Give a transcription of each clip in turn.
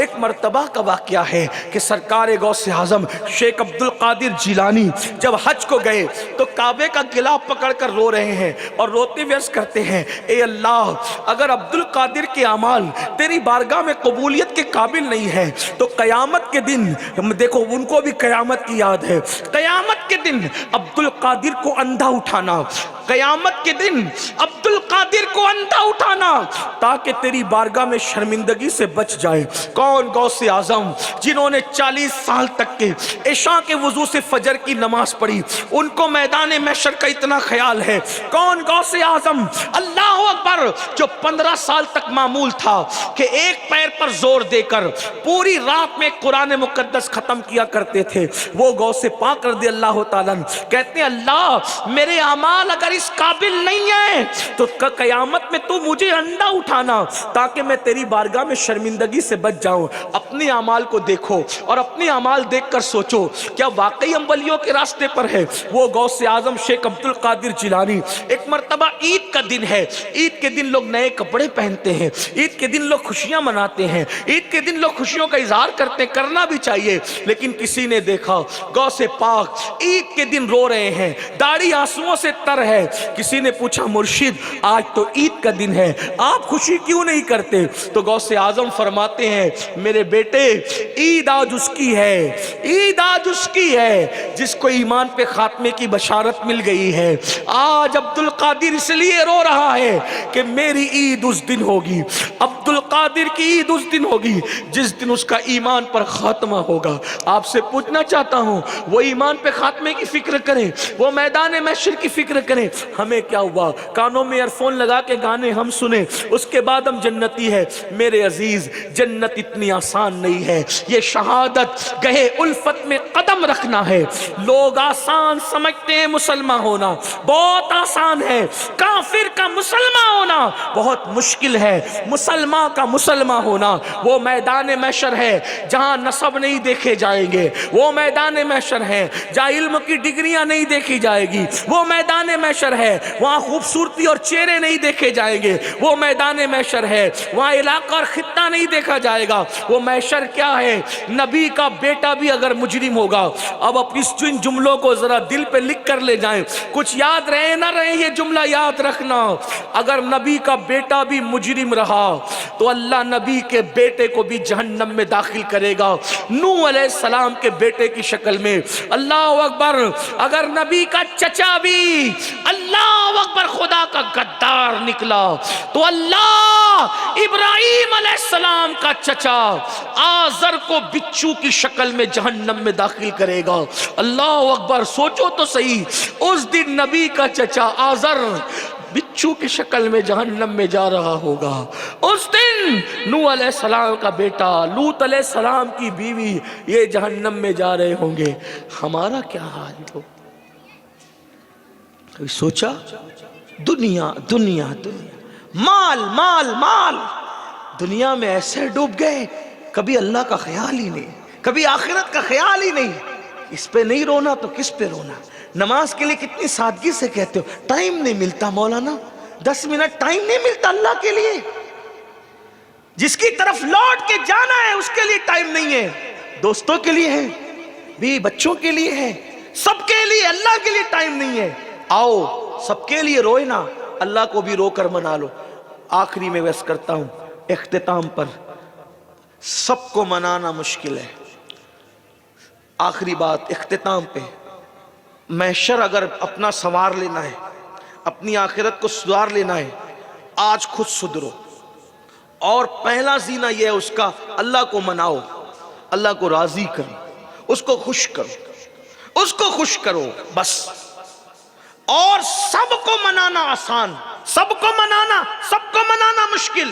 ایک مرتبہ کا واقعہ ہے کہ سرکار غوث اعظم شیخ عبد القادر جیلانی جب حج کو گئے تو کعبے کا غلاف پکڑ کر رو رہے ہیں اور روتے ہوئے عرض کرتے ہیں اے اللہ اگر عبد القادر کے اعمال تیری بارگاہ میں قبولیت کے قابل نہیں ہے تو قیامت کے دن، دیکھو ان کو بھی قیامت کی یاد ہے، قیامت کے دن عبد القادر کو اندھا اٹھانا، قیامت کے دن عبد القادر کو اندھا اٹھانا تاکہ تیری بارگاہ میں شرمندگی سے بچ جائے۔ کون غوث اعظم جنہوں نے 40 سال تک کے عشاء کے وضو سے فجر کی نماز پڑھی، ان کو میدان محشر کا اتنا خیال ہے؟ کون غوث اعظم اللہ اکبر جو 15 سال تک معمول تھا کہ ایک پیر پر زور دے کر پوری رات میں قرآن مقدس ختم کیا کرتے تھے، وہ غوث پاک رضی اللہ تعالیٰ کہتے ہیں اللہ میرے اعمال اگر اس قابل نہیں ہے تو قیامت میں تو مجھے انڈا اٹھانا تاکہ میں تیری بارگاہ میں شرمندگی سے بچ جاؤں۔ اپنے اعمال کو دیکھو اور اپنے اعمال دیکھ کر سوچو کیا واقعی ہم ولیوں کے راستے پر ہے؟ وہ غوث اعظم شیخ عبد القادر جیلانی، ایک مرتبہ عید کا دن ہے، عید کے دن لوگ نئے کپڑے پہنتے ہیں، عید کے دن لوگ خوشیاں مناتے ہیں، عید کے دن لوگ خوشیوں کا اظہار کرتے ہیں، کرنا بھی چاہیے، لیکن کسی نے دیکھا غوث پاک عید کے دن رو رہے ہیں، داڑھی آنسوؤں سے تر ہے۔ کسی نے پوچھا مرشد آج تو عید کا دن ہے، آپ خوشی کیوں نہیں کرتے؟ تو غوث اعظم فرماتے ہیں میرے بیٹے عید آج اس کی ہے، عید آج اس کی ہے جس کو ایمان پہ خاتمے کی بشارت مل گئی ہے۔ آج عبد القادر اس لیے رو رہا ہے کہ میری عید اس دن ہوگی، عبد القادر کی عید اس دن ہوگی جس دن اس کا ایمان پر خاتمہ ہوگا۔ آپ سے پوچھنا چاہتا ہوں وہ ایمان پہ خاتمے کی فکر کریں، وہ میدان محشر کی فکر کریں، ہمیں کیا ہوا؟ کانوں میں ایئر فون لگا کے گانے ہم سنیں اس کے بعد ہم جنتی ہے۔ میرے عزیز جنت اتنی آسان نہیں ہے، یہ شہادت گہے الفت میں قدم رکھنا ہے۔ لوگ آسان سمجھتے ہیں مسلمان ہونا، بہت آسان ہے، کافر کا مسلمان ہونا بہت مشکل ہے۔ مسلمان کا مسلمان ہونا وہ میدان محشر ہے جہاں نسب نہیں دیکھے جائیں گے، وہ میدان محشر ہے جہاں علم کی ڈگریاں نہیں دیکھی جائے گی، وہ میدان محشر ہے وہاں خوبصورتی اور چہرے نہیں دیکھے جائیں گے، وہ میدان محشر ہے وہاں علاقہ اور خطہ نہیں دیکھا جائے گا۔ وہ محشر کیا ہے؟ نبی کا بیٹا بھی اگر مجرم ہوگا، اب اپنی ان جملوں کو ذرا دل پہ لکھ کر لے جائیں، کچھ یاد رہے نہ رہے یہ جملہ یاد رکھنا، اگر نبی کا بیٹا بھی مجرم رہا تو اللہ نبی کے بیٹے کو بھی جہنم میں داخل کرے گا، نوح علیہ السلام کے بیٹے کی شکل میں۔ اللہ اکبر، اگر نبی کا چچا بھی اللہ اکبر خدا کا غدار نکلا تو اللہ ابراہیم علیہ السلام کا چچا آزر کو بچھو کی شکل میں جہنم میں داخل کرے گا۔ اللہ اکبر، سوچو تو صحیح، اس دن نبی کا چچا آزر بچھو کی شکل میں جہنم میں جا رہا ہوگا، اس دن نوح علیہ السلام کا بیٹا، لوط علیہ السلام کی بیوی یہ جہنم میں جا رہے ہوں گے، ہمارا کیا حال ہو؟ کبھی سوچا؟ دنیا دنیا دنیا، مال مال مال، دنیا میں ایسے ڈوب گئے کبھی اللہ کا خیال ہی نہیں، کبھی آخرت کا خیال ہی نہیں۔ اس پہ نہیں رونا تو کس پہ رونا؟ نماز کے لیے کتنی سادگی سے کہتے ہو، ٹائم نہیں ملتا مولانا، 10 منٹ ٹائم نہیں ملتا اللہ کے لیے، جس کی طرف لوٹ کے جانا ہے اس کے لیے ٹائم نہیں ہے، دوستوں کے لیے ہے، بھی بچوں کے لیے ہے، سب کے لیے، اللہ کے لیے ٹائم نہیں ہے۔ آؤ سب کے لیے روئے نا، اللہ کو بھی رو کر منا لو۔ آخری میں ویس کرتا ہوں اختتام پر، سب کو منانا مشکل ہے، آخری بات اختتام پہ، محشر اگر اپنا سنوار لینا ہے، اپنی آخرت کو سدھار لینا ہے، آج خود سدھرو، اور پہلا زینہ یہ ہے اس کا، اللہ کو مناؤ، اللہ کو راضی کرو، اس کو خوش کرو، اس کو خوش کرو بس۔ اور سب کو منانا آسان، سب کو منانا مشکل،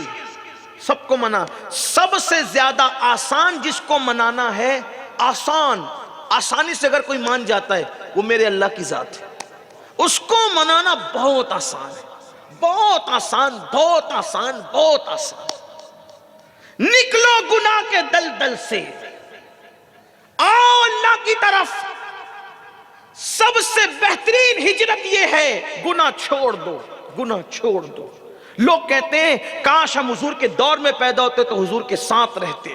سب کو منانا، سب سے زیادہ آسان جس کو منانا ہے، آسانی سے اگر کوئی مان جاتا ہے وہ میرے اللہ کی ذات ہے، اس کو منانا بہت آسان ہے، بہت آسان، بہت آسان، بہت آسان۔ نکلو گناہ کے دلدل سے، آؤ اللہ کی طرف۔ سب سے بہترین ہجرت یہ ہے گناہ چھوڑ دو، گناہ چھوڑ دو۔ لوگ کہتے ہیں کاش ہم حضور کے دور میں پیدا ہوتے تو حضور کے ساتھ رہتے،